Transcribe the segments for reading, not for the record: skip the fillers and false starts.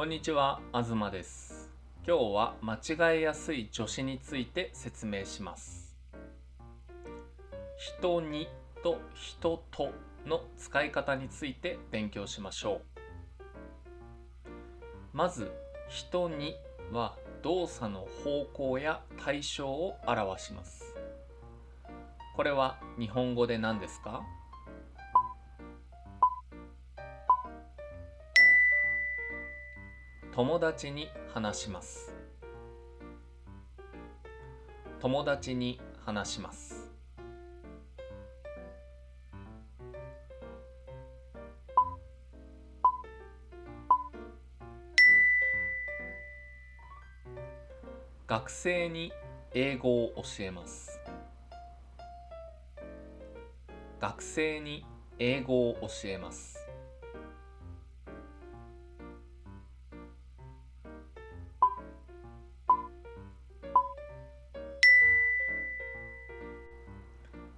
こんにちは、東です。今日は間違えやすい助詞について説明します。人にと人との使い方について勉強しましょう。まず、人には動作の方向や対象を表します。これは日本語で何ですか？友達に話します。友達に話します。学生に英語を教えます。学生に英語を教えます。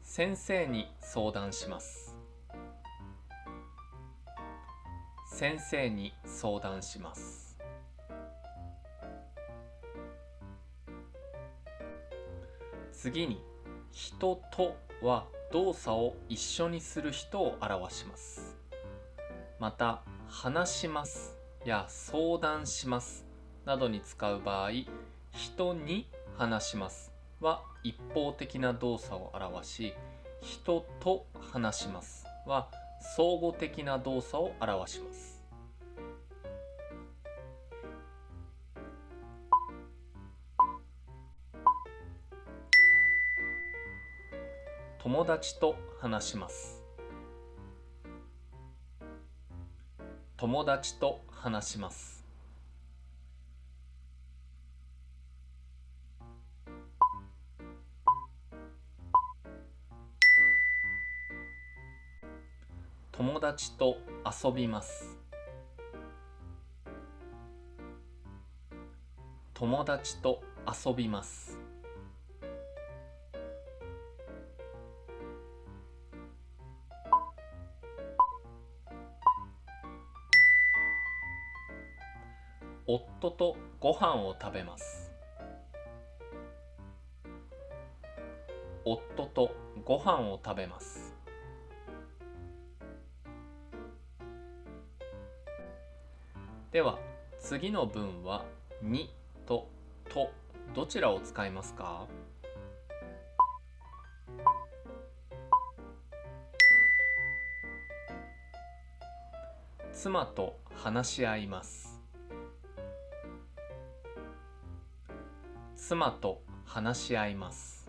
先生に相談します。先生に相談します。次に、人とは動作を一緒にする人を表します。また、話しますや相談しますなどに使う場合、人に話しますは一方的な動作を表し、人と話しますは相互的な動作を表します。友達と話します。友達と話します。友達と遊びます。友達と遊びます。夫とご飯を食べます。夫とご飯を食べます。では、次の文はにととどちらを使いますか？妻と話し合います。妻と話し合います。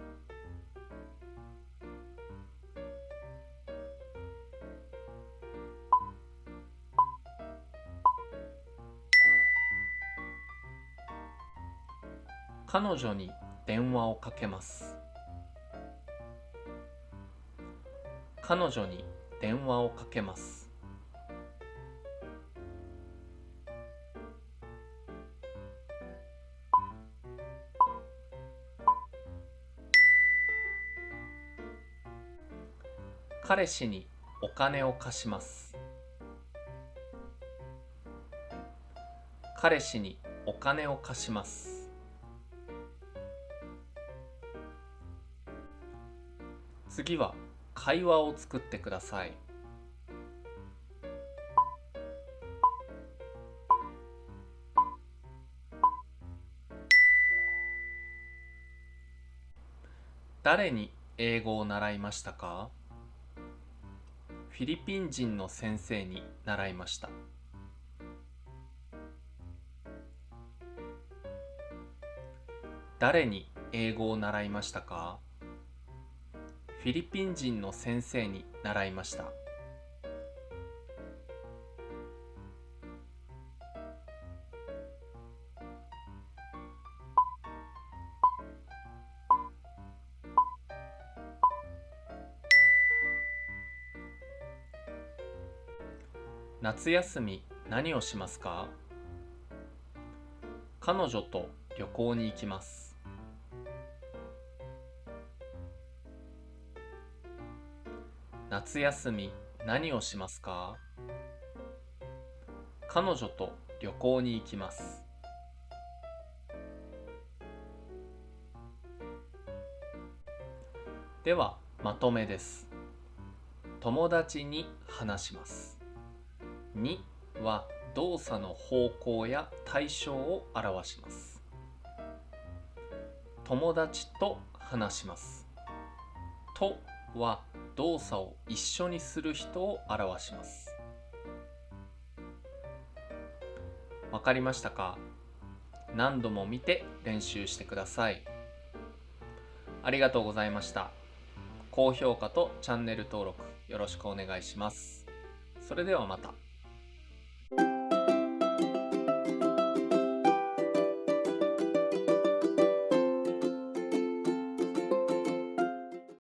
彼女に電話をかけます。彼女に電話をかけます。彼氏にお金を貸します。彼氏にお金を貸します。次は会話を作ってください。誰に英語を習いましたか？フィリピン人の先生に習いました。誰に英語を習いましたか？フィリピン人の先生に習いました。夏休み何をしますか？彼女と旅行に行きます。夏休み何をしますか？彼女と旅行に行きます。では、まとめです。友達に話します。には動作の方向や対象を表します。友達と話します。とは動作を一緒にする人を表します。わかりましたか？何度も見て練習してください。ありがとうございました。高評価とチャンネル登録よろしくお願いします。それではまた。